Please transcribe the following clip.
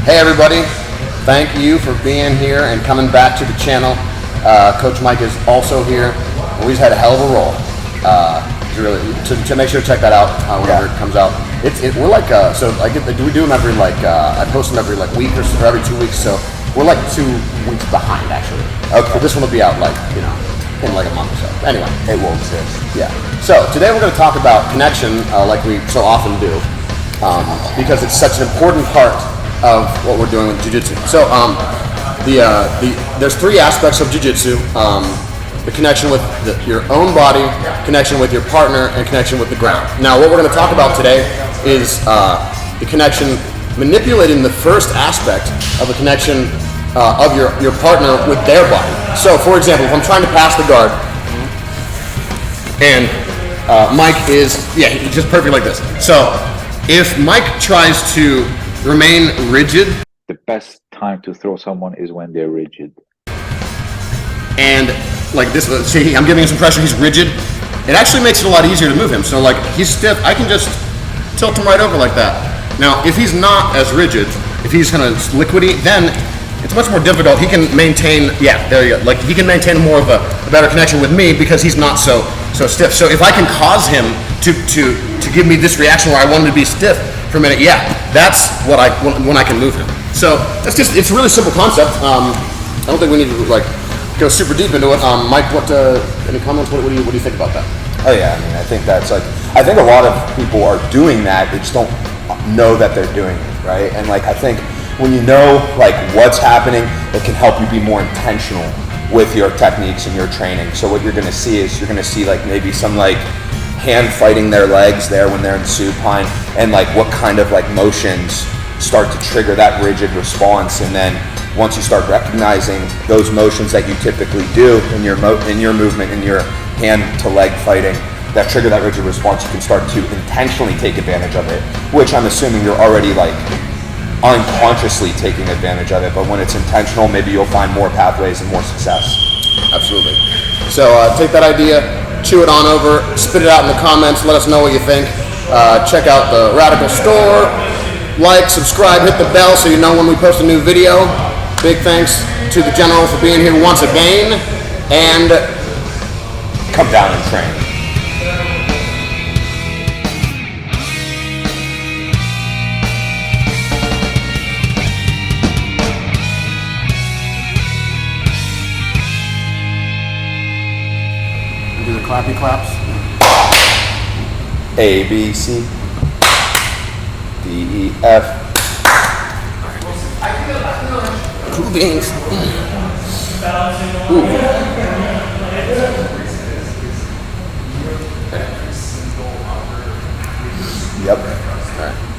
Hey everybody, thank you for being here and coming back to the channel. Coach Mike is also here. We've had a hell of a roll. To make sure to check that out whenever it comes out. We're like we do them every I post them every week or every 2 weeks. So we're like 2 weeks behind actually. Okay. So this one will be out in like a month or so. Anyway, it will exist. Yeah. So today we're going to talk about connection, like we so often do, because it's such an important part of what we're doing with jiu-jitsu. So there's 3 aspects of jiu-jitsu: the connection with your own body, connection with your partner, and connection with the ground. Now, what we're going to talk about today is the connection, manipulating the first aspect of the connection of your partner with their body. So, for example, if I'm trying to pass the guard, and Mike is, he's just perfect like this. So, if Mike tries to remain rigid, the best time to throw someone is when they're rigid. And like this, see, I'm giving him some pressure, he's rigid. It actually makes it a lot easier to move him. So like he's stiff, I can just tilt him right over like that. Now, if he's not as rigid, if he's kind of liquidy, then it's much more difficult. He can maintain, there you go. Like he can maintain more of a better connection with me because he's not so stiff. So if I can cause him to give me this reaction where I want him to be stiff for a minute, that's when I can move him. So it's a really simple concept. I don't think we need to go super deep into it. Mike, any comments? What do you think about that? Oh yeah, I mean, I think that's I think a lot of people are doing that, they just don't know that they're doing it, right? And I think when you know what's happening, it can help you be more intentional with your techniques and your training. So what you're gonna see is maybe some hand fighting their legs there when they're in supine, and what kind of motions start to trigger that rigid response. And then once you start recognizing those motions that you typically do in your movement, in your hand to leg fighting, that trigger that rigid response, you can start to intentionally take advantage of it, which I'm assuming you're already unconsciously taking advantage of it. But when it's intentional, maybe you'll find more pathways and more success. Absolutely. So take that idea, chew it on over, spit it out in the comments, let us know what you think. Check out the Radical store, subscribe, hit the bell so you know when we post a new video. Big thanks to the General for being here once again, and come down and train. Do the clappy claps. A, B, C, D, E, F. Cool beans. Ooh. Yep. All right.